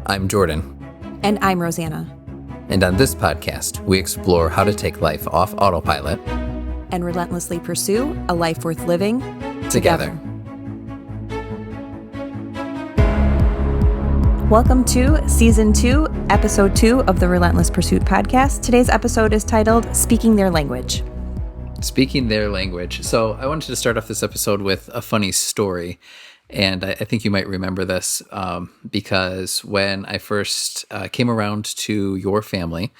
I'm Jordan. And I'm Rosanna. And on this podcast, we explore how to take life off autopilot and relentlessly pursue a life worth living together. Welcome to Season 2, Episode 2 of the Relentless Pursuit podcast. Today's episode is titled Speaking Their Language. Speaking their language. So I wanted to start off this episode with a funny story. And I think you might remember this because when I first came around to your family,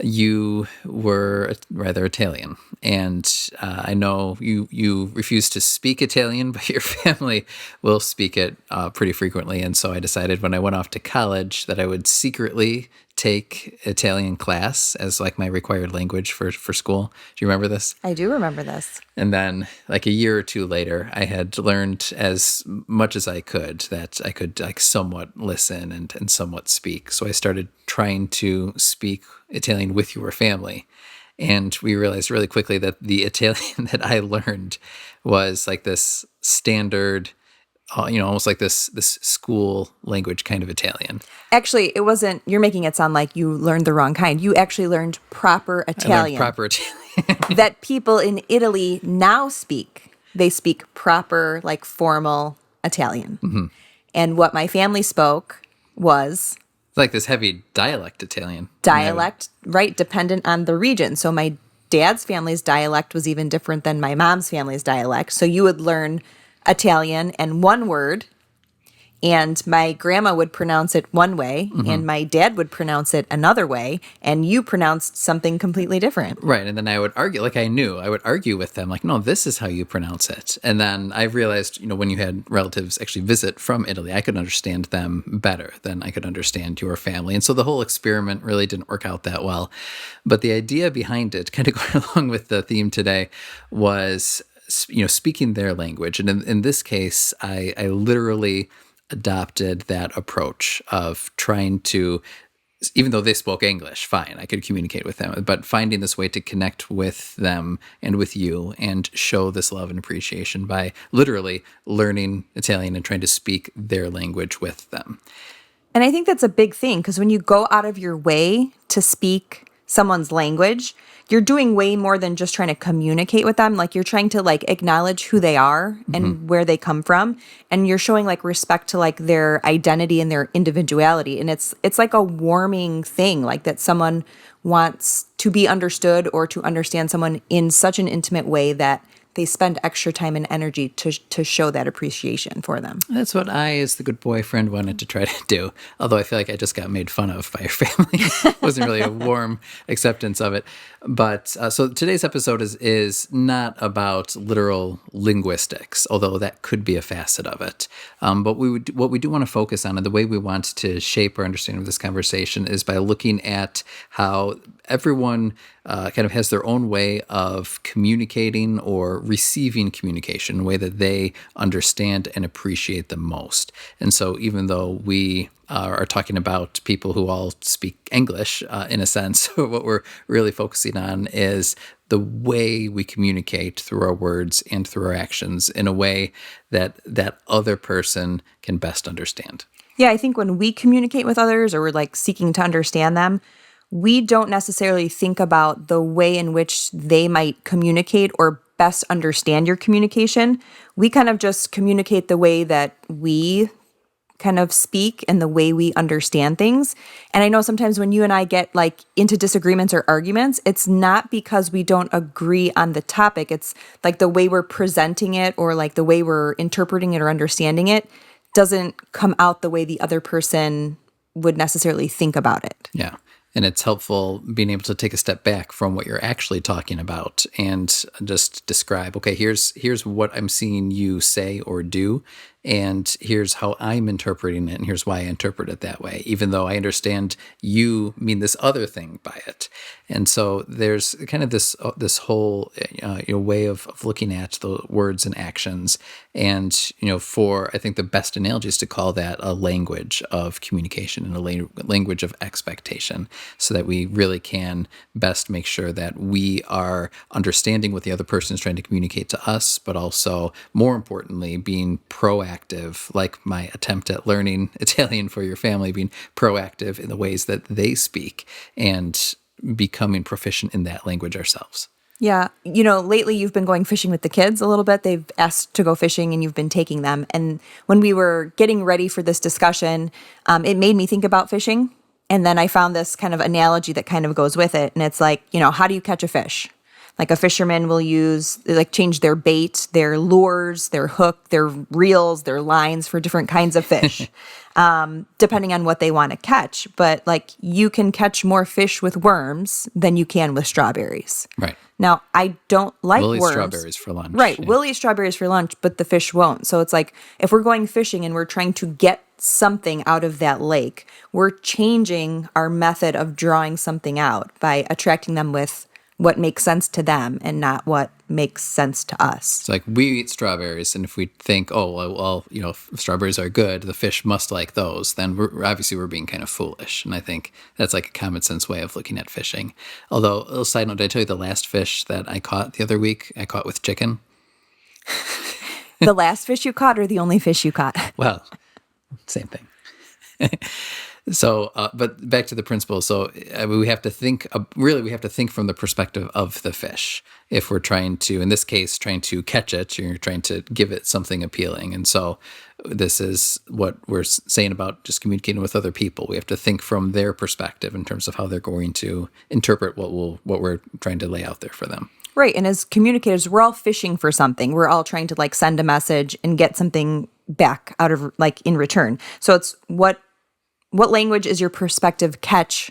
you were rather Italian. And I know you refuse to speak Italian, but your family will speak it pretty frequently. And so I decided when I went off to college that I would secretly take Italian class as like my required language for school. Do you remember this? I do remember this. And then like a year or two later, I had learned as much as I could that I could like somewhat listen and somewhat speak. So I started trying to speak Italian with your family. And we realized really quickly that the Italian that I learned was like this standard, almost like this school language kind of Italian. Actually, it wasn't, you're making it sound like you learned the wrong kind. You actually learned proper Italian. I learned proper Italian. That people in Italy now speak. They speak proper, like formal Italian. Mm-hmm. And what my family spoke was... like this heavy dialect Italian. Dialect, right, dependent on the region. So my dad's family's dialect was even different than my mom's family's dialect. So you would learn Italian and one word, and my grandma would pronounce it one way, mm-hmm. and my dad would pronounce it another way, and you pronounced something completely different. Right, and then I would argue, I would argue with them, like, no, this is how you pronounce it. And then I realized, when you had relatives actually visit from Italy, I could understand them better than I could understand your family. And so the whole experiment really didn't work out that well. But the idea behind it, kind of going along with the theme today, was speaking their language. And in this case, I literally adopted that approach of trying to, even though they spoke English, fine, I could communicate with them, but finding this way to connect with them and with you and show this love and appreciation by literally learning Italian and trying to speak their language with them. And I think that's a big thing, because when you go out of your way to speak someone's language, you're doing way more than just trying to communicate with them. Like, you're trying to like acknowledge who they are and mm-hmm. where they come from. And you're showing like respect to like their identity and their individuality. And it's like a warming thing, like that someone wants to be understood or to understand someone in such an intimate way that they spend extra time and energy to show that appreciation for them. That's what I, as the good boyfriend, wanted to try to do. Although I feel like I just got made fun of by your family. It wasn't really a warm acceptance of it. But so today's episode is not about literal linguistics, although that could be a facet of it. But what we do want to focus on, and the way we want to shape our understanding of this conversation, is by looking at how everyone kind of has their own way of communicating or receiving communication in a way that they understand and appreciate the most. And so even though we are talking about people who all speak English, in a sense, what we're really focusing on is the way we communicate through our words and through our actions in a way that that other person can best understand. Yeah, I think when we communicate with others or we're like seeking to understand them, we don't necessarily think about the way in which they might communicate or best understand your communication. We kind of just communicate the way that we kind of speak and the way we understand things. And I know sometimes when you and I get like into disagreements or arguments, it's not because we don't agree on the topic. It's like the way we're presenting it or like the way we're interpreting it or understanding it doesn't come out the way the other person would necessarily think about it. Yeah. And it's helpful being able to take a step back from what you're actually talking about and just describe, okay, here's what I'm seeing you say or do, and here's how I'm interpreting it, and here's why I interpret it that way, even though I understand you mean this other thing by it. And so there's kind of this whole way of looking at the words and actions, and for I think the best analogy is to call that a language of communication and a language of expectation, so that we really can best make sure that we are understanding what the other person is trying to communicate to us, but also more importantly being proactive proactive, like my attempt at learning Italian for your family, being proactive in the ways that they speak and becoming proficient in that language ourselves. Yeah. Lately you've been going fishing with the kids a little bit. They've asked to go fishing and you've been taking them. And when we were getting ready for this discussion, it made me think about fishing. And then I found this kind of analogy that kind of goes with it. And it's like, how do you catch a fish? Like a fisherman will change their bait, their lures, their hook, their reels, their lines for different kinds of fish, depending on what they want to catch. But you can catch more fish with worms than you can with strawberries. Right. Now, I don't like we'll eat worms. Strawberries for lunch. Right. Yeah. We'll eat strawberries for lunch, but the fish won't. So it's like if we're going fishing and we're trying to get something out of that lake, we're changing our method of drawing something out by attracting them with what makes sense to them and not what makes sense to us. It's like we eat strawberries, and if we think, if strawberries are good, the fish must like those, then we're being kind of foolish. And I think that's like a common sense way of looking at fishing. Although, a little side note, did I tell you the last fish that I caught the other week, I caught with chicken? The last fish you caught or the only fish you caught? Well, same thing. So, but back to the principle. So we have to think, we have to think from the perspective of the fish. If we're trying to, in this case, trying to catch it, you're trying to give it something appealing. And so this is what we're saying about just communicating with other people. We have to think from their perspective in terms of how they're going to interpret what we're trying to lay out there for them. Right. And as communicators, we're all fishing for something. We're all trying to send a message and get something back out of in return. So it's what language is your perspective catch,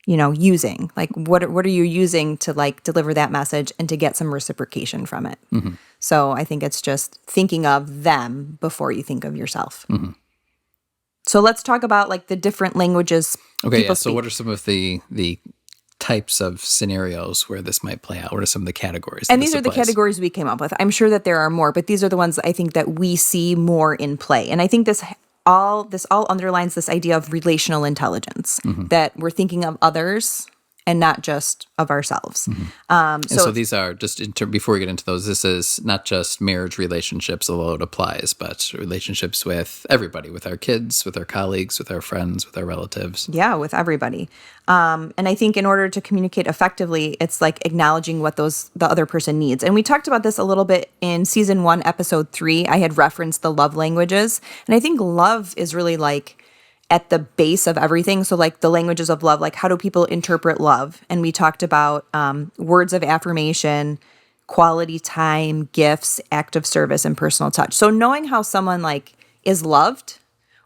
using? What are you using to deliver that message and to get some reciprocation from it? Mm-hmm. So I think it's just thinking of them before you think of yourself. Mm-hmm. So let's talk about the different languages. Okay, yeah. So what are some of the types of scenarios where this might play out? What are some of the categories? And these are the categories we came up with. I'm sure that there are more, but these are the ones I think that we see more in play. And I think this all underlines this idea of relational intelligence, mm-hmm. that we're thinking of others and not just of ourselves. Mm-hmm. So these are just before we get into those, this is not just marriage relationships, although it applies, but relationships with everybody, with our kids, with our colleagues, with our friends, with our relatives. Yeah, with everybody. And I think in order to communicate effectively, it's acknowledging what the other person needs. And we talked about this a little bit in season 1, episode 3. I had referenced the love languages. And I think love is really at the base of everything. So the languages of love, how do people interpret love? And we talked about words of affirmation, quality time, gifts, act of service, and personal touch. So knowing how someone is loved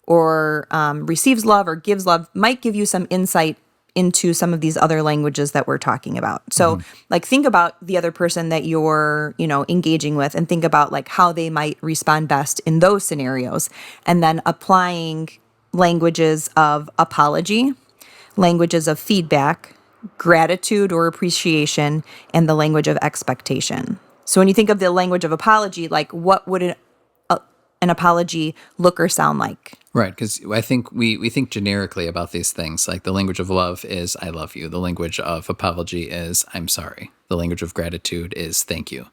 or receives love or gives love might give you some insight into some of these other languages that we're talking about. So think about the other person that you're, engaging with, and think about how they might respond best in those scenarios, and then applying languages of apology, languages of feedback, gratitude or appreciation, and the language of expectation. So when you think of the language of apology, what would an apology look or sound like? Right, because I think we think generically about these things. The language of love is I love you. The language of apology is I'm sorry. The language of gratitude is thank you.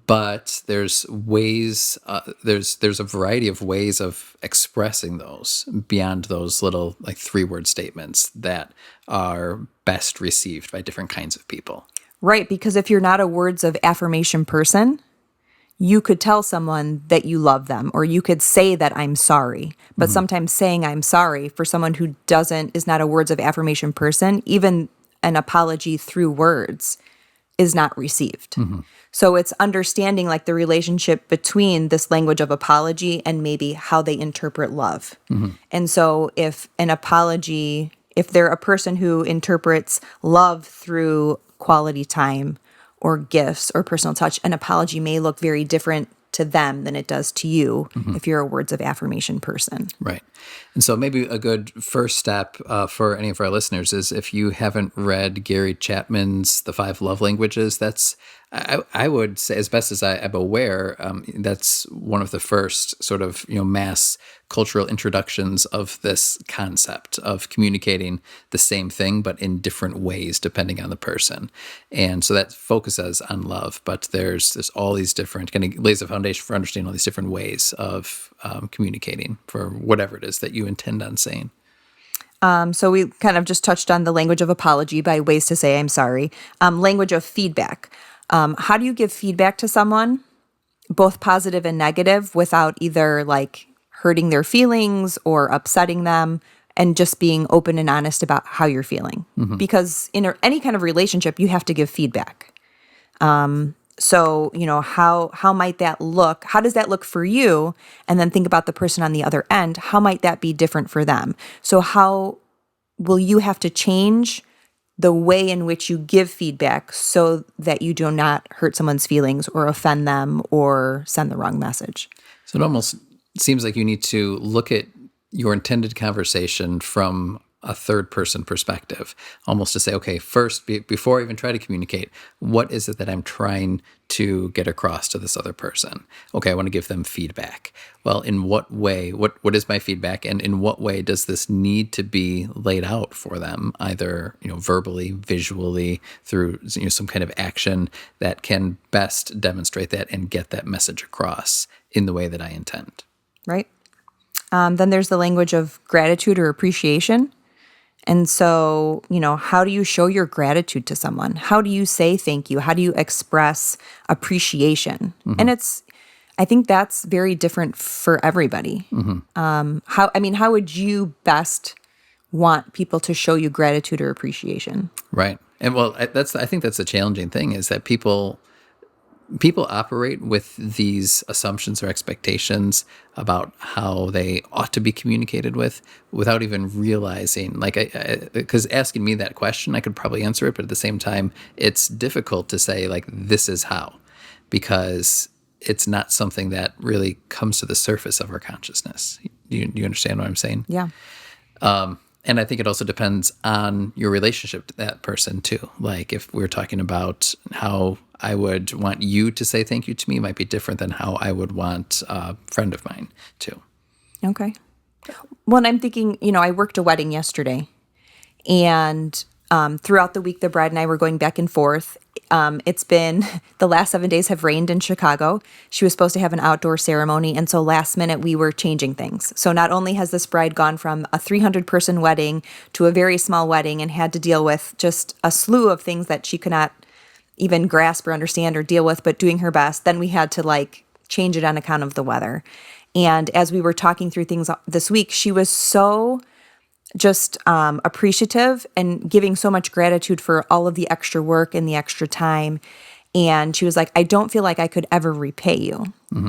But there's ways, there's a variety of ways of expressing those beyond those little 3-word statements that are best received by different kinds of people. Right, because if you're not a words of affirmation person, you could tell someone that you love them, or you could say that I'm sorry. But sometimes saying I'm sorry for someone who is not a words of affirmation person, even an apology through words, is not received. Mm-hmm. So it's understanding the relationship between this language of apology and maybe how they interpret love. Mm-hmm. And so if they're a person who interprets love through quality time or gifts or personal touch, an apology may look very different to them than it does to you if you're a words of affirmation person. Right. And so maybe a good first step for any of our listeners is if you haven't read Gary Chapman's The 5 Love Languages, that's I would say, as best as I'm aware, that's one of the first sort of mass cultural introductions of this concept of communicating the same thing but in different ways depending on the person, and so that focuses on love. But there's all these different kind of lays a foundation for understanding all these different ways of communicating for whatever it is that you intend on saying. So we kind of just touched on the language of apology by ways to say I'm sorry. Language of feedback. How do you give feedback to someone, both positive and negative, without either like hurting their feelings or upsetting them, and just being open and honest about how you're feeling? Because in any kind of relationship, you have to give feedback. So, how might that look? How does that look for you? And then think about the person on the other end. How might that be different for them? So how will you have to change the way in which you give feedback so that you do not hurt someone's feelings or offend them or send the wrong message? So it almost seems like you need to look at your intended conversation from a third person perspective, almost to say, okay, first, before I even try to communicate, what is it that I'm trying to get across to this other person? Okay, I want to give them feedback. Well, in what way, what is my feedback, and in what way does this need to be laid out for them, either, verbally, visually, through, some kind of action that can best demonstrate that and get that message across in the way that I intend. Right? Then there's the language of gratitude or appreciation. And so, how do you show your gratitude to someone? How do you say thank you? How do you express appreciation? And I think that's very different for everybody. How would you best want people to show you gratitude or appreciation? Right. And well, I think that's a challenging thing, is that people operate with these assumptions or expectations about how they ought to be communicated with without even realizing, because asking me that question, I could probably answer it, but at the same time, it's difficult to say, like, this is how, because it's not something that really comes to the surface of our consciousness. Do you understand what I'm saying? Yeah. And I think it also depends on your relationship to that person too. Like if we're talking about how I would want you to say thank you to me, might be different than how I would want a friend of mine to. Okay. Well, and I'm thinking, I worked a wedding yesterday, and throughout the week, the bride and I were going back and forth. It's been, the last 7 days have rained in Chicago. She was supposed to have an outdoor ceremony, and so last minute we were changing things. So not only has this bride gone from a 300-person wedding to a very small wedding and had to deal with just a slew of things that she could not even grasp or understand or deal with, but doing her best, then we had to change it on account of the weather. And as we were talking through things this week, she was so just appreciative and giving so much gratitude for all of the extra work and the extra time. And she was like, I don't feel like I could ever repay you.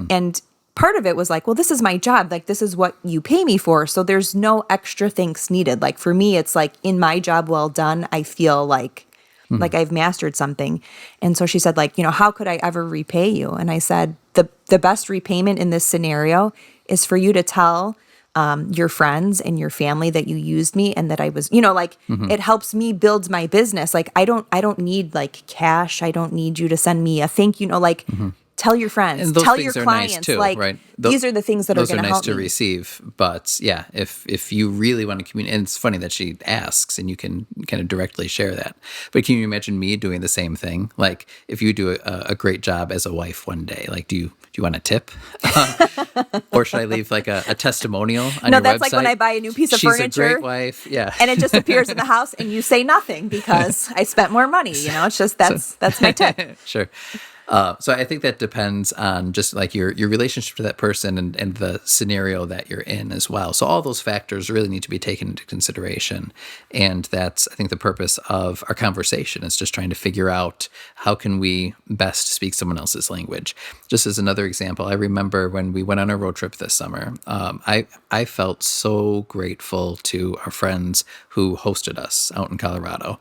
And part of it was like, well, this is my job. Like, this is what you pay me for. So there's no extra thanks needed. Like, for me, it's like, in my job well done, I feel like I've mastered something. And so she said, how could I ever repay you? And I said, the best repayment in this scenario is for you to tell your friends and your family that you used me and that I was, it helps me build my business. Like, I don't need cash. I don't need you to send me a thank you, tell your friends, tell your clients, nice too, right? These are the things that are going to help me. Those are nice to receive, but yeah, if you really want to communicate, and it's funny that she asks, and you can kind of directly share that. But can you imagine me doing the same thing? Like, if you do a great job as a wife one day, do you want a tip, or should I leave a testimonial on your website? No, that's like when I buy a new piece of furniture. She's a great wife, yeah, and it just appears in the house, and you say nothing because I spent more money. It's just that's my tip. Sure. So I think that depends on just your relationship to that person and the scenario that you're in as well. So all those factors really need to be taken into consideration. And that's, I think, the purpose of our conversation is just trying to figure out how can we best speak someone else's language. Just as another example, I remember when we went on a road trip this summer, I felt so grateful to our friends who hosted us out in Colorado.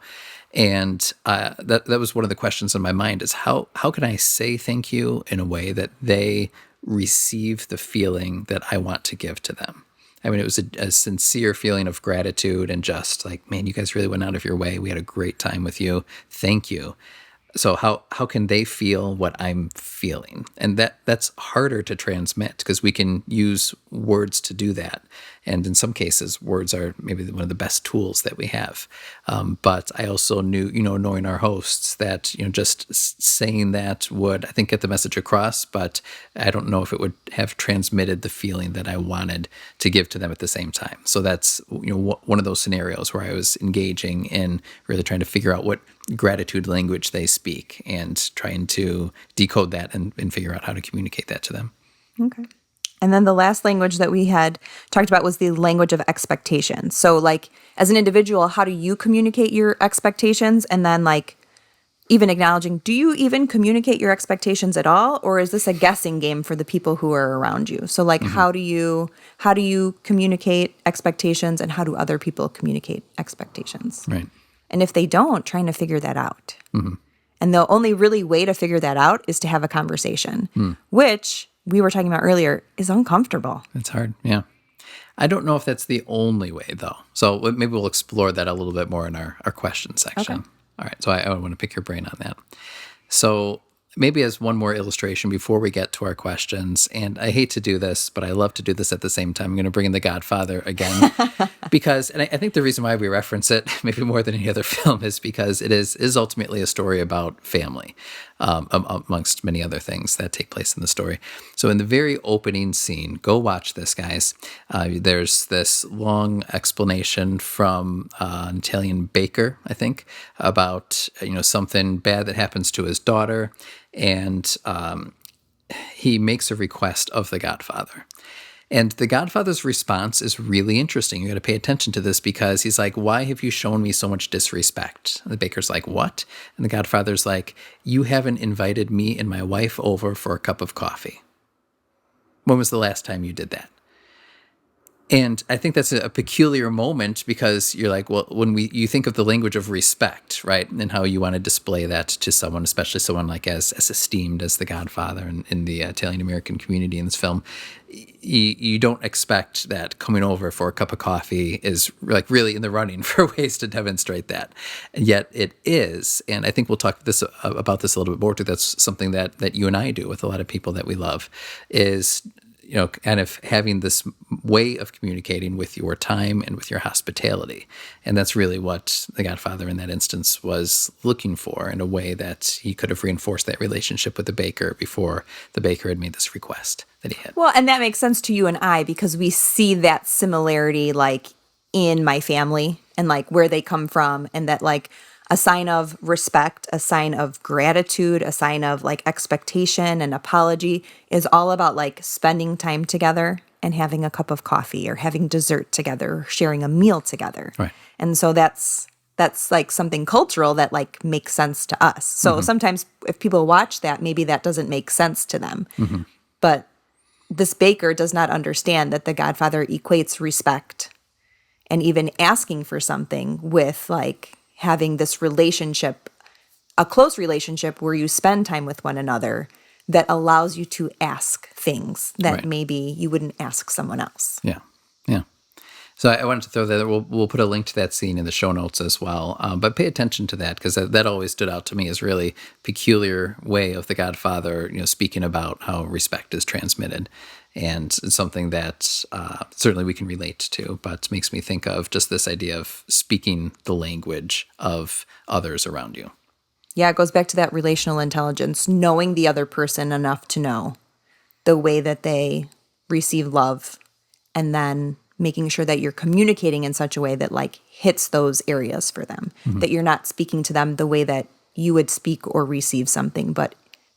And that was one of the questions in my mind is how can I say thank you in a way that they receive the feeling that I want to give to them? I mean, it was a sincere feeling of gratitude and just man, you guys really went out of your way. We had a great time with you. Thank you. So how can they feel what I'm feeling? And that's harder to transmit because we can use words to do that. And in some cases, words are maybe one of the best tools that we have. But I also knew, knowing our hosts, that just saying that would, I think, get the message across. But I don't know if it would have transmitted the feeling that I wanted to give to them at the same time. So that's one of those scenarios where I was engaging in really trying to figure out what gratitude language they speak and trying to decode that and figure out how to communicate that to them. Okay. And then the last language that we had talked about was the language of expectation. So like as an individual, how do you communicate your expectations? And then like even acknowledging, do you even communicate your expectations at all? Or is this a guessing game for the people who are around you? So like how do you communicate expectations, and how do other people communicate expectations? Right. And if they don't, trying to figure that out. And the only really way to figure that out is to have a conversation, which we were talking about earlier is uncomfortable. It's hard. Yeah. I don't know if that's the only way, though. So maybe we'll explore that a little bit more in our question section. Okay. All right. So I want to pick your brain on that. So maybe as one more illustration before we get to our questions, and I hate to do this, but I love to do this at the same time. I'm going to bring in The Godfather again because, and I think the reason why we reference it maybe more than any other film is because it is ultimately a story about family, amongst many other things that take place in the story. So in the very opening scene, go watch this, guys. There's this long explanation from an Italian baker, I think, about something bad that happens to his daughter. And he makes a request of the Godfather. And the Godfather's response is really interesting. You got to pay attention to this because he's like, "Why have you shown me so much disrespect?" And the baker's like, "What?" And the Godfather's like, "You haven't invited me and my wife over for a cup of coffee. When was the last time you did that?" And I think that's a peculiar moment because you're like, well, when you think of the language of respect, right, and how you want to display that to someone, especially someone like as esteemed as the Godfather in the Italian American community in this film, you don't expect that coming over for a cup of coffee is like really in the running for ways to demonstrate that, and yet it is. And I think we'll talk about this a little bit more too. That's something that you and I do with a lot of people that we love, is kind of having this way of communicating with your time and with your hospitality. And that's really what the Godfather in that instance was looking for, in a way that he could have reinforced that relationship with the baker before the baker had made this request that he had. Well, and that makes sense to you and I because we see that similarity like in my family and like where they come from, and that like a sign of respect, a sign of gratitude, a sign of like expectation and apology is all about like spending time together and having a cup of coffee or having dessert together, or sharing a meal together. Right. And so that's like something cultural that like makes sense to us. So sometimes if people watch that, maybe that doesn't make sense to them. But this baker does not understand that the Godfather equates respect and even asking for something with like having this relationship, a close relationship where you spend time with one another that allows you to ask things that Right. maybe you wouldn't ask someone else. Yeah. Yeah. So I wanted to throw that. We'll put a link to that scene in the show notes as well. But pay attention to that because that always stood out to me as really peculiar way of the Godfather, speaking about how respect is transmitted, and it's something that certainly we can relate to. But makes me think of just this idea of speaking the language of others around you. Yeah, it goes back to that relational intelligence, knowing the other person enough to know the way that they receive love, and then making sure that you're communicating in such a way that like hits those areas for them, that you're not speaking to them the way that you would speak or receive something, but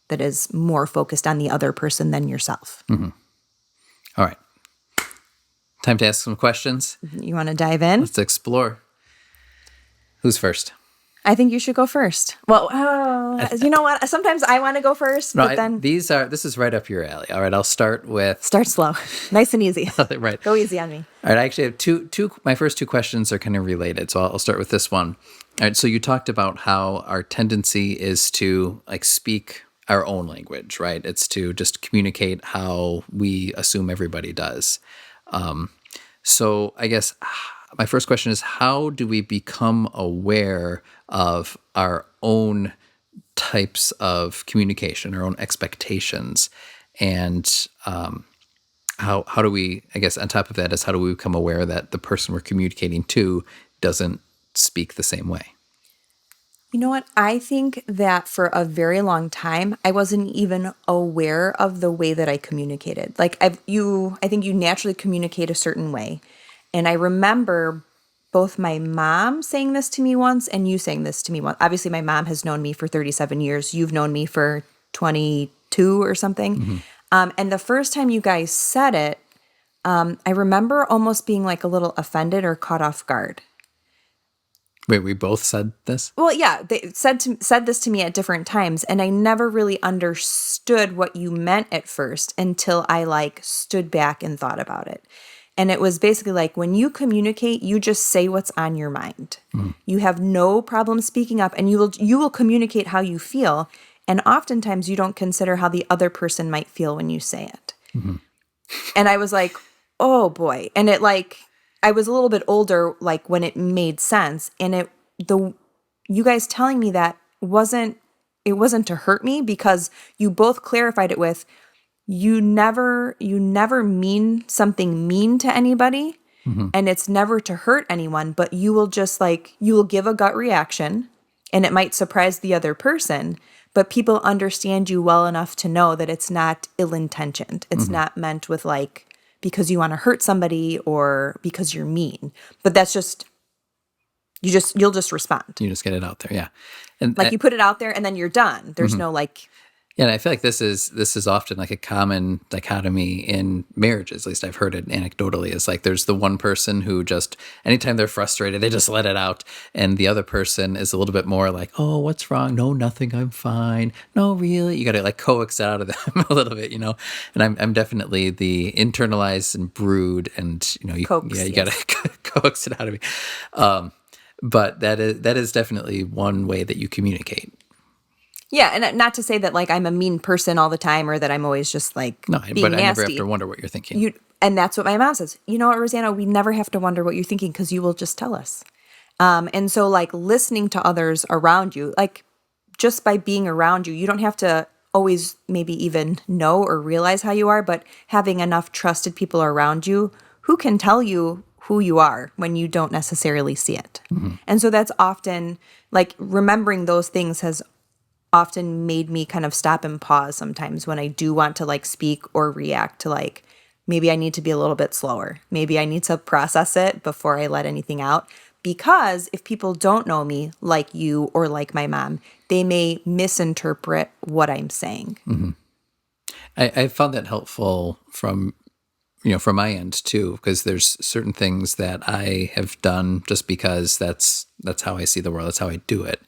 that is more focused on the other person than yourself. All right. Time to ask some questions. You want to dive in? Let's explore. Who's first? I think you should go first. Well, you know what? Sometimes I want to go first, No, but then this is right up your alley. All right, I'll start with start slow, nice and easy. right. Go easy on me. All right, I actually have two. My first two questions are kind of related, so I'll start with this one. All right, so you talked about how our tendency is to like speak our own language, right? It's to just communicate how we assume everybody does. So I guess my first question is, how do we become aware of our own types of communication, our own expectations, and how do we, I guess, on top of that is how do we become aware that the person we're communicating to doesn't speak the same way? You know what? I think that for a very long time, I wasn't even aware of the way that I communicated. Like I think you naturally communicate a certain way. And I remember both my mom saying this to me once and you saying this to me once. Obviously, my mom has known me for 37 years. You've known me for 22 or something. And the first time you guys said it, I remember almost being like a little offended or caught off guard. Wait, we both said this? Well, yeah, they said this to me at different times, and I never really understood what you meant at first until I like stood back and thought about it. And it was basically like when you communicate, you just say what's on your mind. You have no problem speaking up, and you will communicate how you feel. And oftentimes, you don't consider how the other person might feel when you say it. And I was like, oh boy, and it like. I was a little bit older, like when it made sense, and you guys telling me that wasn't to hurt me because you both clarified it with you never mean something mean to anybody, and it's never to hurt anyone, but you will just like you will give a gut reaction, and it might surprise the other person, but people understand you well enough to know that it's not ill-intentioned. It's not meant with like. Because you want to hurt somebody or because you're mean. But that's you'll just respond. You just get it out there, yeah. And like you put it out there and then you're done. There's no like. Yeah, and I feel like this is often like a common dichotomy in marriages. At least I've heard it anecdotally. Is like there's the one person who just anytime they're frustrated, they just let it out, and the other person is a little bit more like, "Oh, what's wrong? No, nothing. I'm fine. No, really." You got to like coax it out of them a little bit, And I'm definitely the internalized and brood, and you got to coax it out of me. But that is definitely one way that you communicate. Yeah, and not to say that like I'm a mean person all the time or that I'm always just like being nasty. I never have to wonder what you're thinking. And that's what my mom says. You know what, Rosanna? We never have to wonder what you're thinking because you will just tell us. And so like listening to others around you, like just by being around you, you don't have to always maybe even know or realize how you are, but having enough trusted people around you who can tell you who you are when you don't necessarily see it. And so that's often like remembering those things has often made me kind of stop and pause sometimes when I do want to like speak or react to like, maybe I need to be a little bit slower. Maybe I need to process it before I let anything out. Because if people don't know me like you or like my mom, they may misinterpret what I'm saying. I found that helpful from my end too, because there's certain things that I have done just because that's how I see the world. That's how I do it.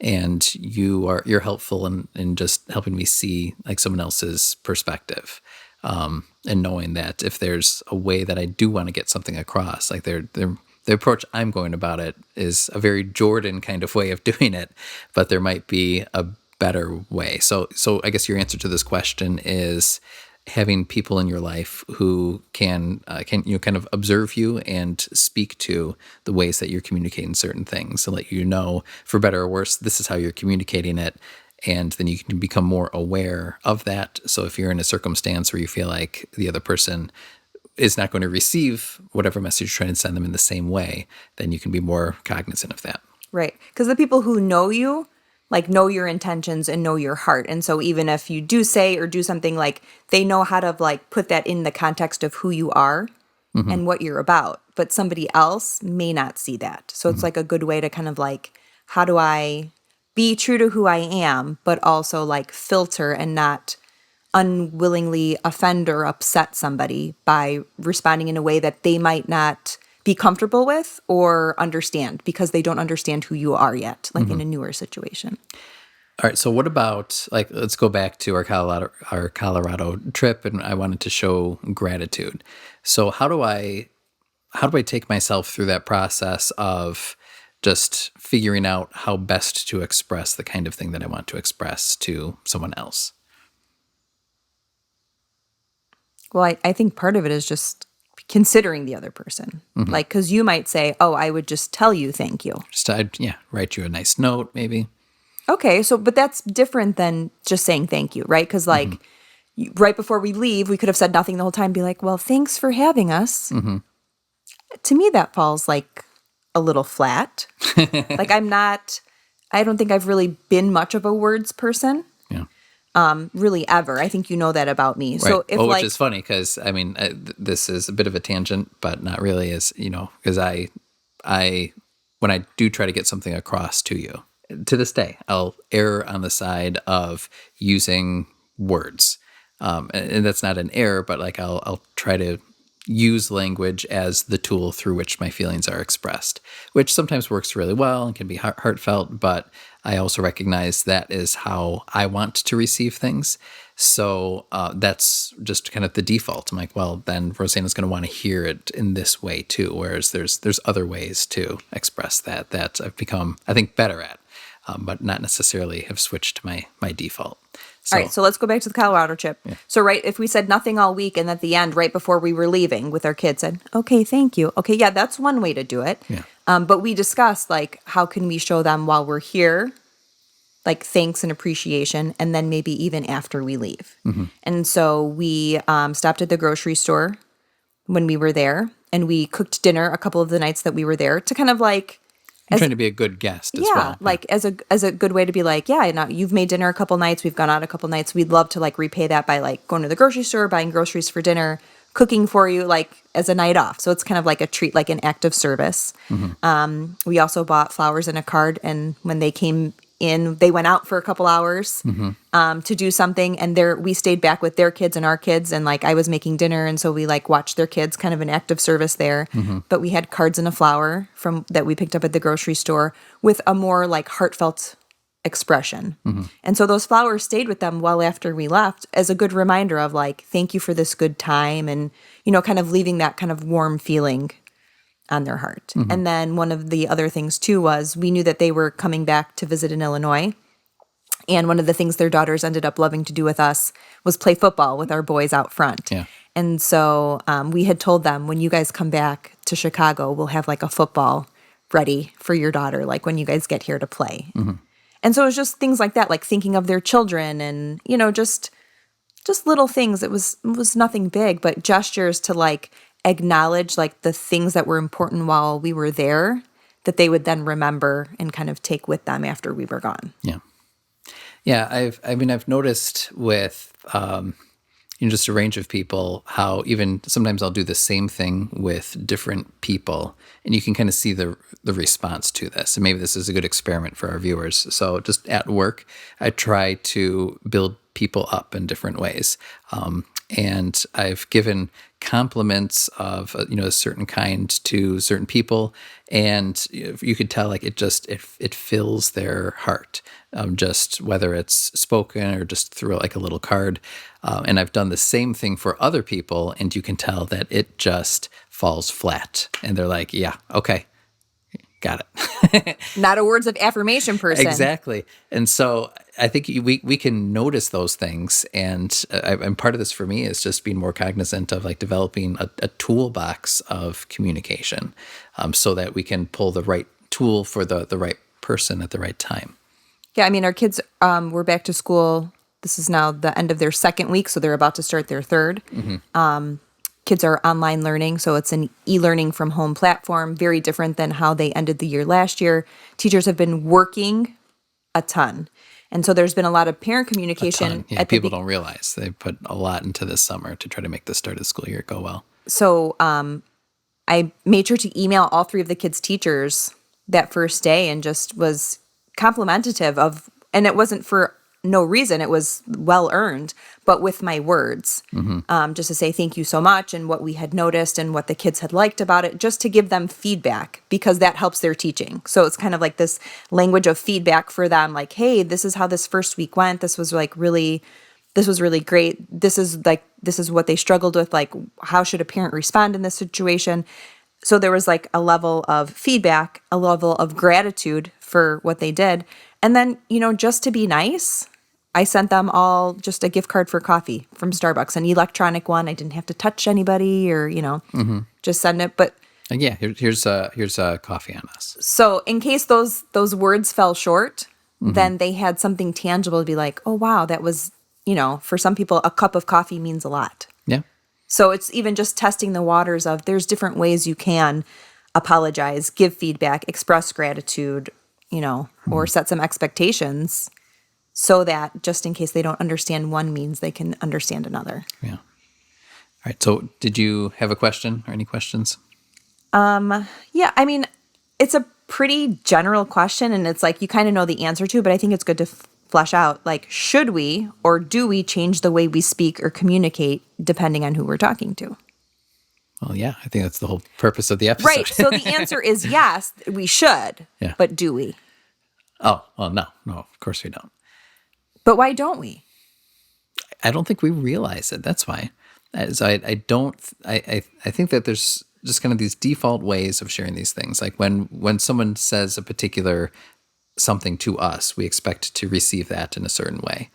And you're helpful in just helping me see like someone else's perspective, and knowing that if there's a way that I do want to get something across, like the approach I'm going about it is a very Jordan kind of way of doing it, but there might be a better way. So I guess your answer to this question is having people in your life who can kind of observe you and speak to the ways that you're communicating certain things to let you know, for better or worse, this is how you're communicating it. And then you can become more aware of that. So if you're in a circumstance where you feel like the other person is not going to receive whatever message you're trying to send them in the same way, then you can be more cognizant of that. Right. Because the people who know you, like know your intentions and know your heart. And so even if you do say or do something, like they know how to like put that in the context of who you are and what you're about. But somebody else may not see that. So it's like a good way to kind of like, how do I be true to who I am, but also like filter and not unwillingly offend or upset somebody by responding in a way that they might not be comfortable with or understand because they don't understand who you are yet, like in a newer situation. All right. So what about like, let's go back to our Colorado trip, and I wanted to show gratitude. So how do I take myself through that process of just figuring out how best to express the kind of thing that I want to express to someone else? Well, I think part of it is just considering the other person. Like, because you might say, oh, I would just tell you thank you. Just write you a nice note, maybe. Okay, so but that's different than just saying thank you, right? Because like right before we leave, we could have said nothing the whole time, be like, "Well, thanks for having us." To me, that falls like a little flat. Like I don't think I've really been much of a words person, Yeah. really ever. I think you know that about me. Right. So if Well, which like is funny because I mean, this is a bit of a tangent, but not really. Is because I when I do try to get something across to you, to this day, I'll err on the side of using words, and that's not an error, but like I'll try to use language as the tool through which my feelings are expressed, which sometimes works really well and can be heartfelt, but I also recognize that is how I want to receive things. So that's just kind of the default. I'm like, well, then Rosanna's going to want to hear it in this way too, whereas there's other ways to express that I've become, I think, better at, but not necessarily have switched to my default. So, all right, so let's go back to the Colorado trip. Yeah. So, right, if we said nothing all week and at the end, right before we were leaving with our kids, said, okay, thank you. Okay, yeah, that's one way to do it. Yeah. But we discussed, like, how can we show them while we're here, like, thanks and appreciation, and then maybe even after we leave. And so we stopped at the grocery store when we were there, and we cooked dinner a couple of the nights that we were there to kind of, like, I'm trying to be a good guest as well. like as a good way to be like, yeah, now you've made dinner a couple nights, we've gone out a couple nights. We'd love to like repay that by like going to the grocery store, buying groceries for dinner, cooking for you like as a night off. So it's kind of like a treat, like an act of service. We also bought flowers and a card, and when they came in, they went out for a couple hours to do something, and we stayed back with their kids and our kids, and like I was making dinner, and so we like watched their kids, kind of an act of service there. But we had cards and a flower from that we picked up at the grocery store with a more like heartfelt expression. And so those flowers stayed with them well after we left as a good reminder of like, thank you for this good time, and kind of leaving that kind of warm feeling on their heart. And then one of the other things too was we knew that they were coming back to visit in Illinois. And one of the things their daughters ended up loving to do with us was play football with our boys out front. Yeah. And so we had told them, when you guys come back to Chicago, we'll have like a football ready for your daughter, like when you guys get here to play. And so it was just things like that, like thinking of their children and, just little things. It was nothing big, but gestures to like acknowledge like the things that were important while we were there that they would then remember and kind of take with them after we were gone. Yeah. Yeah. I've noticed with, just a range of people, how even sometimes I'll do the same thing with different people, and you can kind of see the response to this. And maybe this is a good experiment for our viewers. So just at work, I try to build people up in different ways. And I've given compliments of a certain kind to certain people, and you could tell like it fills their heart, just whether it's spoken or just through like a little card. And I've done the same thing for other people, and you can tell that it just falls flat, and they're like, "Yeah, okay, got it." Not a words of affirmation person. Exactly. And so I think we can notice those things. And part of this for me is just being more cognizant of like developing a toolbox of communication, so that we can pull the right tool for the right person at the right time. Yeah, I mean, our kids were back to school. This is now the end of their second week, so they're about to start their third. Kids are online learning, so it's an e-learning from home platform, very different than how they ended the year last year. Teachers have been working a ton. And so there's been a lot of parent communication. Yeah, people don't realize they put a lot into this summer to try to make the start of the school year go well. So I made sure to email all three of the kids' teachers that first day and just was complimentative of, and it wasn't for no reason, it was well earned, but with my words, just to say thank you so much and what we had noticed and what the kids had liked about it, just to give them feedback, because that helps their teaching. So it's kind of like this language of feedback for them, like, hey, this is how this first week went. This was really great. This is what they struggled with. Like, how should a parent respond in this situation? So there was like a level of feedback, a level of gratitude for what they did. And then, just to be nice, I sent them all just a gift card for coffee from Starbucks, an electronic one. I didn't have to touch anybody or, just send it. But yeah, here's coffee on us. So in case those words fell short, then they had something tangible to be like, oh, wow, that was, for some people, a cup of coffee means a lot. Yeah. So it's even just testing the waters of there's different ways you can apologize, give feedback, express gratitude, or set some expectations so that just in case they don't understand one means they can understand another. Yeah. All right. So did you have a question or any questions? Yeah, I mean, it's a pretty general question and it's like you kind of know the answer to, but I think it's good to flesh out, like, should we or do we change the way we speak or communicate depending on who we're talking to? Well, yeah, I think that's the whole purpose of the episode. Right. So the answer is yes, we should. Yeah. But do we? Oh, well, no, of course we don't. But why don't we? I don't think we realize it. That's why. So I think that there's just kind of these default ways of sharing these things. Like when someone says a particular something to us, we expect to receive that in a certain way.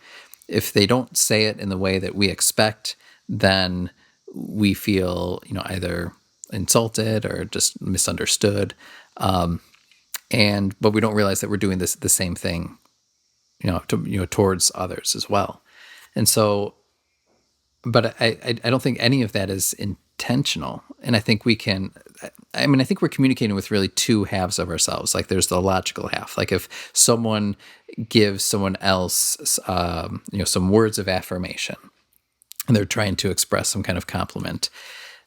If they don't say it in the way that we expect, then we feel, either insulted or just misunderstood. But we don't realize that we're doing the same thing, towards others as well. And so, but I don't think any of that is intentional. And I think I think we're communicating with really two halves of ourselves. Like there's the logical half. Like if someone gives someone else, some words of affirmation and they're trying to express some kind of compliment,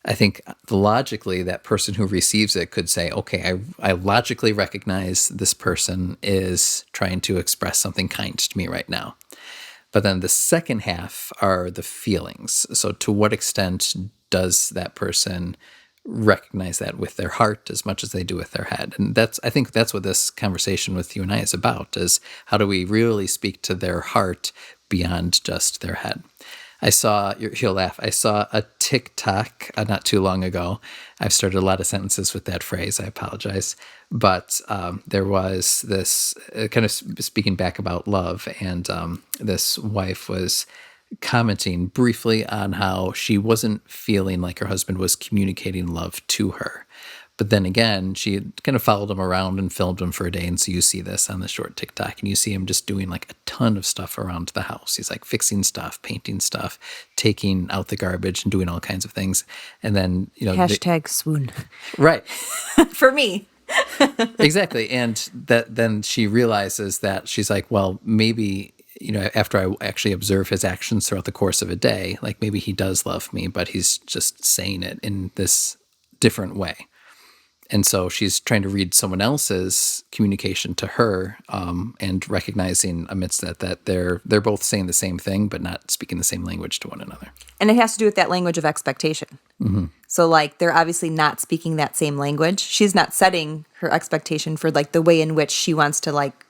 I think logically that person who receives it could say, okay, I logically recognize this person is trying to express something kind to me right now. But then the second half are the feelings. So to what extent does that person recognize that with their heart as much as they do with their head? And I think that's what this conversation with you and I is about, is how do we really speak to their heart beyond just their head? You'll laugh. I saw a TikTok not too long ago. I've started a lot of sentences with that phrase. I apologize. But there was this kind of speaking back about love, and this wife was commenting briefly on how she wasn't feeling like her husband was communicating love to her. But then again, she had kind of followed him around and filmed him for a day. And so you see this on the short TikTok, and you see him just doing like a ton of stuff around the house. He's like fixing stuff, painting stuff, taking out the garbage and doing all kinds of things. And then, hashtag swoon. Right. For me. Exactly. And then she realizes that she's like, well, maybe, after I actually observe his actions throughout the course of a day, like maybe he does love me, but he's just saying it in this different way. And so she's trying to read someone else's communication to her, and recognizing amidst that they're both saying the same thing, but not speaking the same language to one another. And it has to do with that language of expectation. Mm-hmm. So like they're obviously not speaking that same language. She's not setting her expectation for like the way in which she wants to like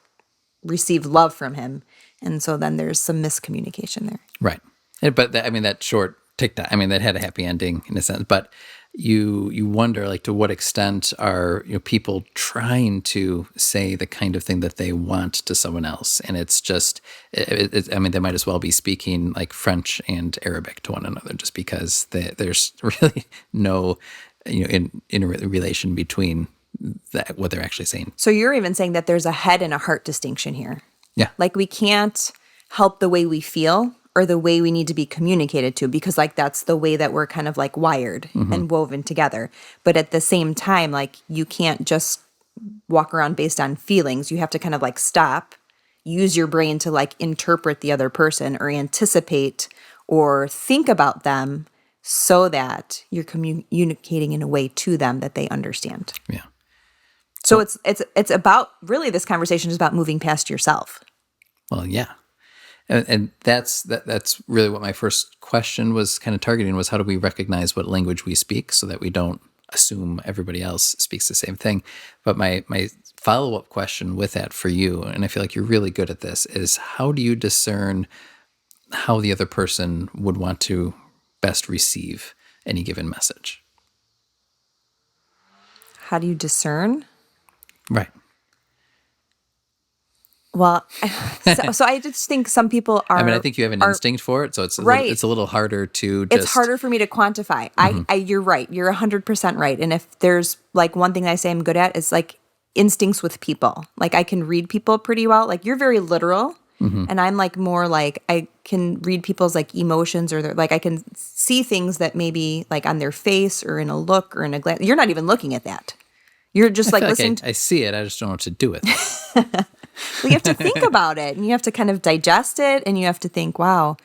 receive love from him. And so then there's some miscommunication there. Right. But that short TikTok, that had a happy ending in a sense, but you wonder, like, to what extent are people trying to say the kind of thing that they want to someone else, and it's just, they might as well be speaking like French and Arabic to one another, just because there's really no relation between what they're actually saying. So you're even saying that there's a head and a heart distinction here. Yeah, like we can't help the way we feel or the way we need to be communicated to, because like that's the way that we're kind of like wired and woven together. But at the same time, like you can't just walk around based on feelings. You have to kind of like stop, use your brain to like interpret the other person or anticipate or think about them so that you're communicating in a way to them that they understand. Yeah. So it's about, really this conversation is about moving past yourself. Well, yeah. And that's really what my first question was kind of targeting, was how do we recognize what language we speak so that we don't assume everybody else speaks the same thing. But my follow-up question with that for you, and I feel like you're really good at this, is how do you discern how the other person would want to best receive any given message? How do you discern? Right. Well, so I just think some people are... I think you have an instinct for it, so it's right. It's a little harder to just... It's harder for me to quantify. You're right. You're 100% right. And if there's like one thing I say I'm good at, is like instincts with people. Like I can read people pretty well. Like you're very literal. And I'm like more like I can read people's like emotions or like I can see things that maybe like on their face or in a look or in a glance. You're not even looking at that. You're just like listening. I see it. I just don't know what to do with it. Well, you have to think about it and you have to kind of digest it and you have to think, wow,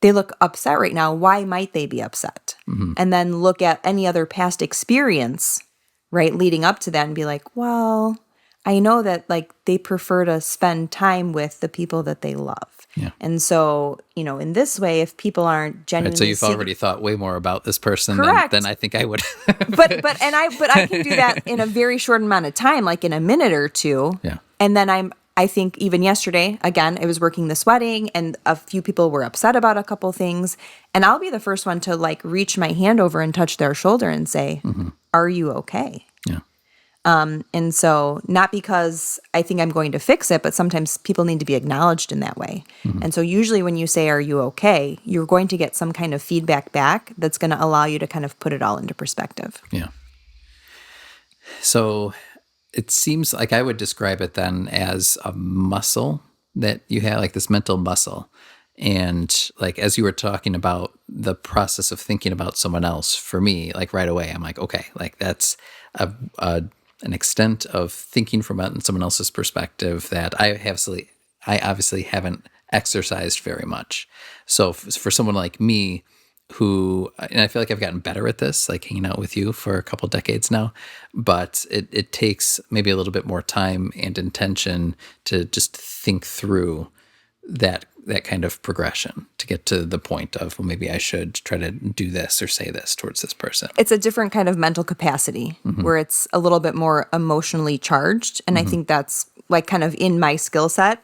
they look upset right now. Why might they be upset? And then look at any other past experience, right, leading up to that and be like, well, I know that like they prefer to spend time with the people that they love. Yeah. And so, in this way, if people aren't genuinely So you've already thought way more about this person than I think I would. but I can do that in a very short amount of time, like in a minute or two. Yeah. And then I think even yesterday, again, I was working this wedding and a few people were upset about a couple things. And I'll be the first one to like reach my hand over and touch their shoulder and say, are you okay? Yeah. And so not because I think I'm going to fix it, but sometimes people need to be acknowledged in that way. And so usually when you say, are you okay? You're going to get some kind of feedback back that's going to allow you to kind of put it all into perspective. Yeah. So it seems like I would describe it then as a muscle that you have, like this mental muscle. And like, as you were talking about the process of thinking about someone else, for me, like right away, I'm like, okay, like that's an extent of thinking from someone else's perspective that I obviously haven't exercised very much. So for someone like me, and I feel like I've gotten better at this, like hanging out with you for a couple decades now, but it takes maybe a little bit more time and intention to just think through that kind of progression to get to the point of, well, maybe I should try to do this or say this towards this person. It's a different kind of mental capacity where it's a little bit more emotionally charged. And I think that's like kind of in my skill set.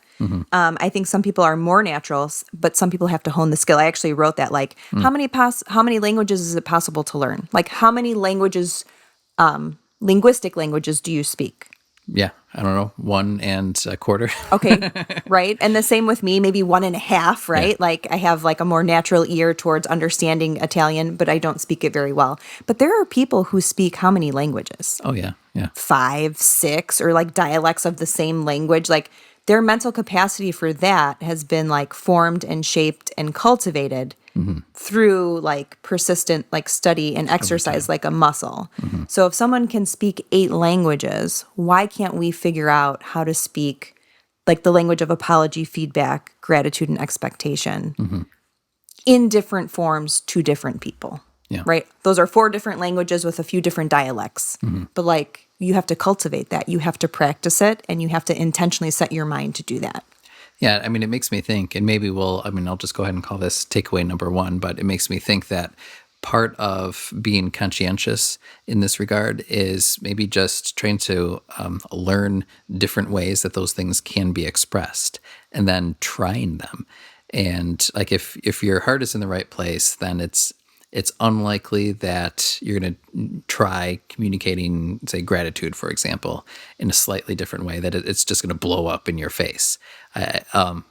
I think some people are more natural, but some people have to hone the skill. I actually wrote that, like, how many languages is it possible to learn? Like, how many languages, linguistic languages do you speak? Yeah, I don't know, 1 1/4. Okay, right? And the same with me, maybe 1.5, right? Yeah. Like I have like a more natural ear towards understanding Italian, but I don't speak it very well. But there are people who speak how many languages? Oh, yeah, yeah. 5, 6, or like dialects of the same language. Like their mental capacity for that has been like formed and shaped and cultivated through like persistent like study and exercise like a muscle. So if someone can speak 8 languages, why can't we figure out how to speak like the language of apology, feedback, gratitude, and expectation in different forms to different people? Yeah. Right? Those are 4 different languages with a few different dialects. But like you have to cultivate that. You have to practice it and you have to intentionally set your mind to do that. Yeah, I mean, it makes me think, and maybe I'll just go ahead and call this takeaway number 1, but it makes me think that part of being conscientious in this regard is maybe just trying to learn different ways that those things can be expressed and then trying them. And like if your heart is in the right place, then it's unlikely that you're going to try communicating, say, gratitude, for example, in a slightly different way, that it's just going to blow up in your face.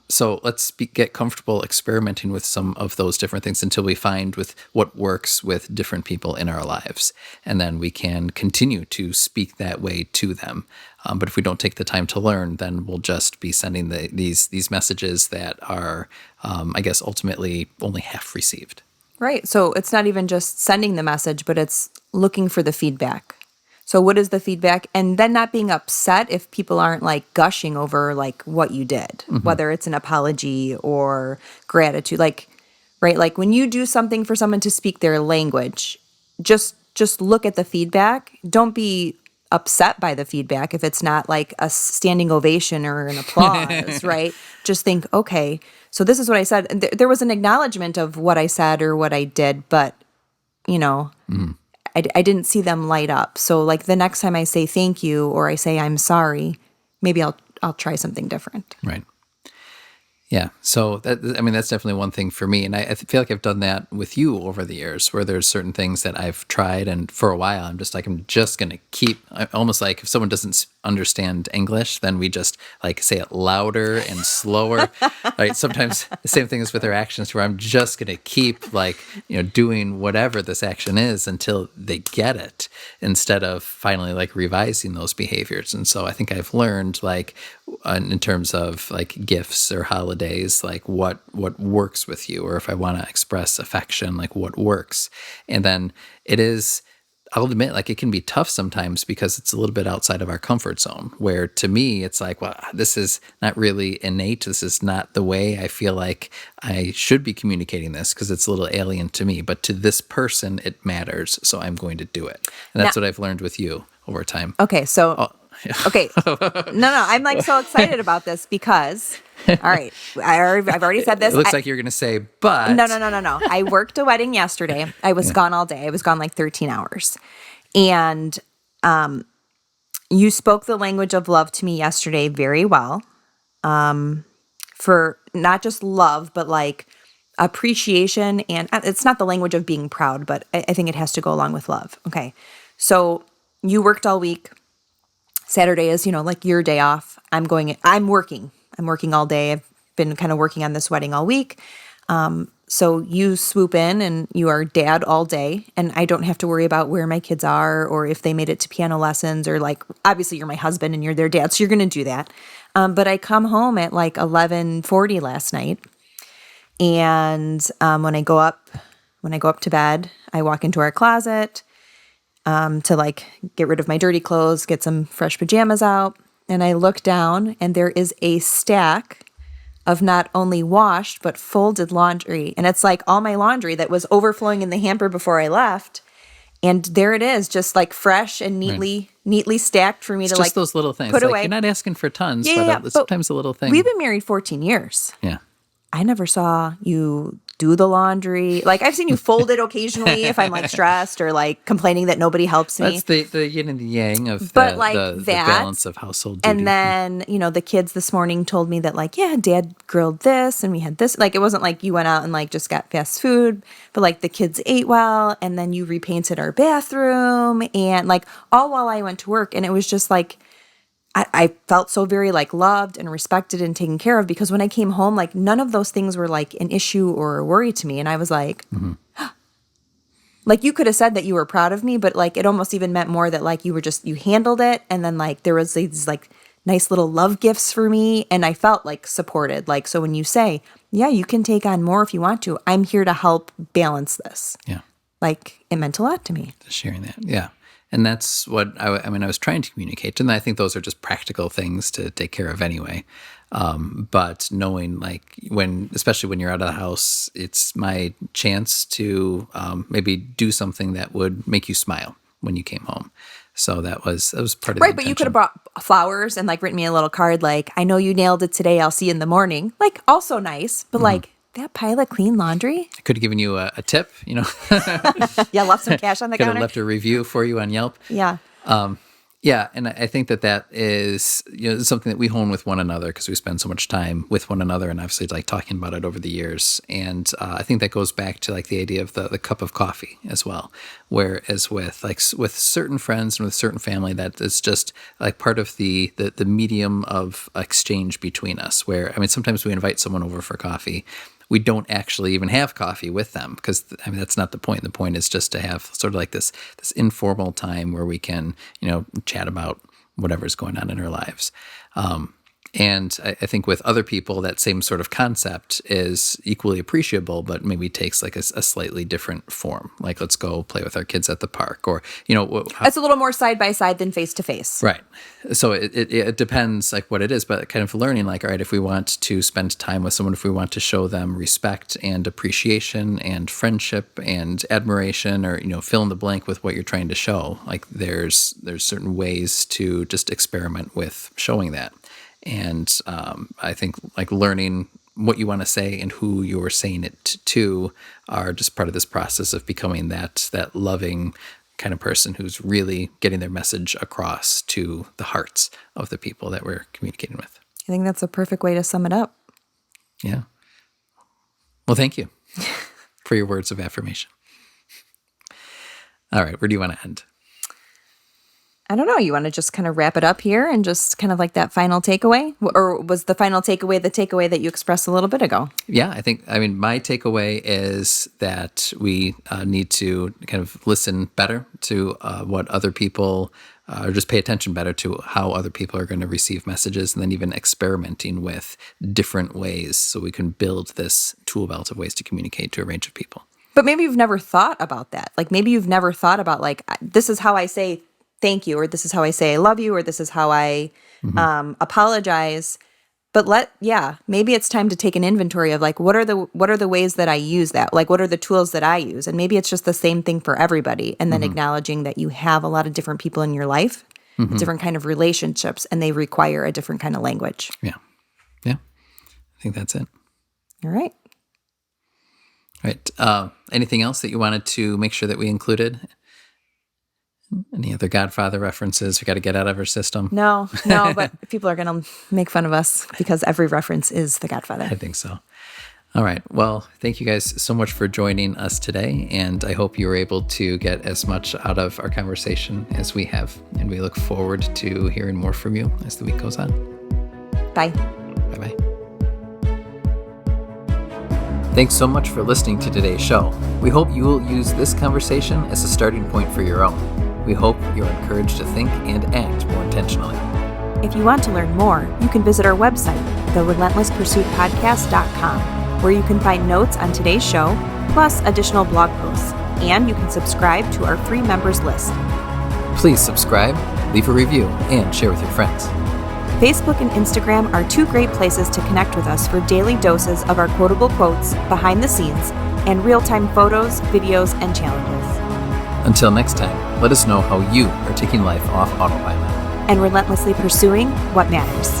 So let's get comfortable experimenting with some of those different things until we find with what works with different people in our lives. And then we can continue to speak that way to them. But if we don't take the time to learn, then we'll just be sending these messages that are, I guess, ultimately only half received. Right. So it's not even just sending the message, but it's looking for the feedback. So what is the feedback? And then not being upset if people aren't like gushing over like what you did, whether it's an apology or gratitude. Like, right, like when you do something for someone to speak their language, just look at the feedback. Don't be upset by the feedback if it's not like a standing ovation or an applause, right? Just think, okay, so this is what I said. And there was an acknowledgement of what I said or what I did, but, I didn't see them light up. So like the next time I say thank you or I say I'm sorry, maybe I'll try something different. Right. Yeah. So that's definitely one thing for me. And I feel like I've done that with you over the years where there's certain things that I've tried. And for a while, I'm just going to keep, almost like if someone doesn't understand English, then we just like say it louder and slower. Right. Sometimes the same thing is with our actions where I'm just going to keep like, doing whatever this action is until they get it instead of finally like revising those behaviors. And so I think I've learned like, in terms of like gifts or holidays, like what works with you, or if I want to express affection, like what works. And then I'll admit, like it can be tough sometimes because it's a little bit outside of our comfort zone, where to me it's like, well, this is not really innate. This is not the way I feel like I should be communicating this because it's a little alien to me, but to this person it matters, so I'm going to do it. And that's what I've learned with you over time. Okay, so okay, no, I'm like so excited about this because, all right, I've already said this. It looks like you're going to say, but no. I worked a wedding yesterday. I was gone all day. I was gone like 13 hours, and you spoke the language of love to me yesterday very well. For not just love, but like appreciation, and it's not the language of being proud, but I think it has to go along with love. Okay, so you worked all week. Saturday is, like your day off. I'm working. I'm working all day. I've been kind of working on this wedding all week. So you swoop in and you are dad all day, and I don't have to worry about where my kids are or if they made it to piano lessons, or like, obviously you're my husband and you're their dad, so you're going to do that. But I come home at like 11:40 last night, and when I go up to bed, I walk into our closet to like get rid of my dirty clothes, get some fresh pajamas out. And I look down and there is a stack of not only washed, but folded laundry. And it's like all my laundry that was overflowing in the hamper before I left. And there it is, just like fresh and neatly stacked for me to just like those little things. Put like away. You're not asking for tons, Yeah, but sometimes a little thing. We've been married 14 years. Yeah. I never saw you do the laundry. Like, I've seen you fold it occasionally if I'm like stressed or like complaining that nobody helps me. That's the yin and the yang of the balance of household duty. And then, the kids this morning told me that like, yeah, dad grilled this and we had this. Like, it wasn't like you went out and like just got fast food, but like the kids ate well, and then you repainted our bathroom, and like all while I went to work. And it was just like, I felt so very like loved and respected and taken care of, because when I came home, like none of those things were like an issue or a worry to me. And I was like, like you could have said that you were proud of me, but like it almost even meant more that like you handled it. And then like there was these like nice little love gifts for me. And I felt like supported. Like, so when you say, yeah, you can take on more if you want to, I'm here to help balance this. Yeah. Like it meant a lot to me. Sharing that. Yeah. And that's what I was trying to communicate. And I think those are just practical things to take care of anyway. But knowing like especially when you're out of the house, it's my chance to maybe do something that would make you smile when you came home. So that was part of right. the But you could have brought flowers and like written me a little card like, I know you nailed it today. I'll see you in the morning. Like also nice, but like that pile of clean laundry. I could have given you a tip, Yeah, left some cash on the could counter. have left a review for you on Yelp. Yeah. Yeah, and I think that is something that we hone with one another because we spend so much time with one another, and obviously like talking about it over the years. And I think that goes back to like the idea of the cup of coffee as well. Whereas with certain friends and with certain family, that is just like part of the medium of exchange between us. Where sometimes we invite someone over for coffee. We don't actually even have coffee with them because that's not the point. The point is just to have sort of like this informal time where we can, chat about whatever's going on in our lives. And I think with other people, that same sort of concept is equally appreciable, but maybe takes like a slightly different form. Like, let's go play with our kids at the park, or it's a little more side by side than face to face. Right. So it depends like what it is, but kind of learning like, all right, if we want to spend time with someone, if we want to show them respect and appreciation and friendship and admiration, or fill in the blank with what you're trying to show, like there's certain ways to just experiment with showing that. And I think like learning what you want to say and who you're saying it to are just part of this process of becoming that loving kind of person who's really getting their message across to the hearts of the people that we're communicating with. I think that's a perfect way to sum it up. Yeah. Well, thank you for your words of affirmation. All right. Where do you want to end? I don't know. You want to just kind of wrap it up here and just kind of like that final takeaway? Or was the final takeaway the takeaway that you expressed a little bit ago? Yeah, my takeaway is that we need to kind of listen better to what other people, or just pay attention better to how other people are going to receive messages, and then even experimenting with different ways so we can build this tool belt of ways to communicate to a range of people. But maybe you've never thought about that. Like maybe you've never thought about like, this is how I say thank you, or this is how I say I love you, or this is how I apologize. But maybe it's time to take an inventory of like, what are the ways that I use that? Like, what are the tools that I use? And maybe it's just the same thing for everybody. And then acknowledging that you have a lot of different people in your life, different kind of relationships, and they require a different kind of language. Yeah. Yeah. I think that's it. All right. All right. Anything else that you wanted to make sure that we included? Any other Godfather references we got to get out of our system? No, but people are going to make fun of us because every reference is the Godfather. I think so. All right. Well, thank you guys so much for joining us today. And I hope you were able to get as much out of our conversation as we have. And we look forward to hearing more from you as the week goes on. Bye. Bye-bye. Thanks so much for listening to today's show. We hope you will use this conversation as a starting point for your own. We hope you're encouraged to think and act more intentionally. If you want to learn more, you can visit our website, therelentlesspursuitpodcast.com, where you can find notes on today's show, plus additional blog posts, and you can subscribe to our free members list. Please subscribe, leave a review, and share with your friends. Facebook and Instagram are two great places to connect with us for daily doses of our quotable quotes, behind the scenes, and real-time photos, videos, and challenges. Until next time, let us know how you are taking life off autopilot and relentlessly pursuing what matters.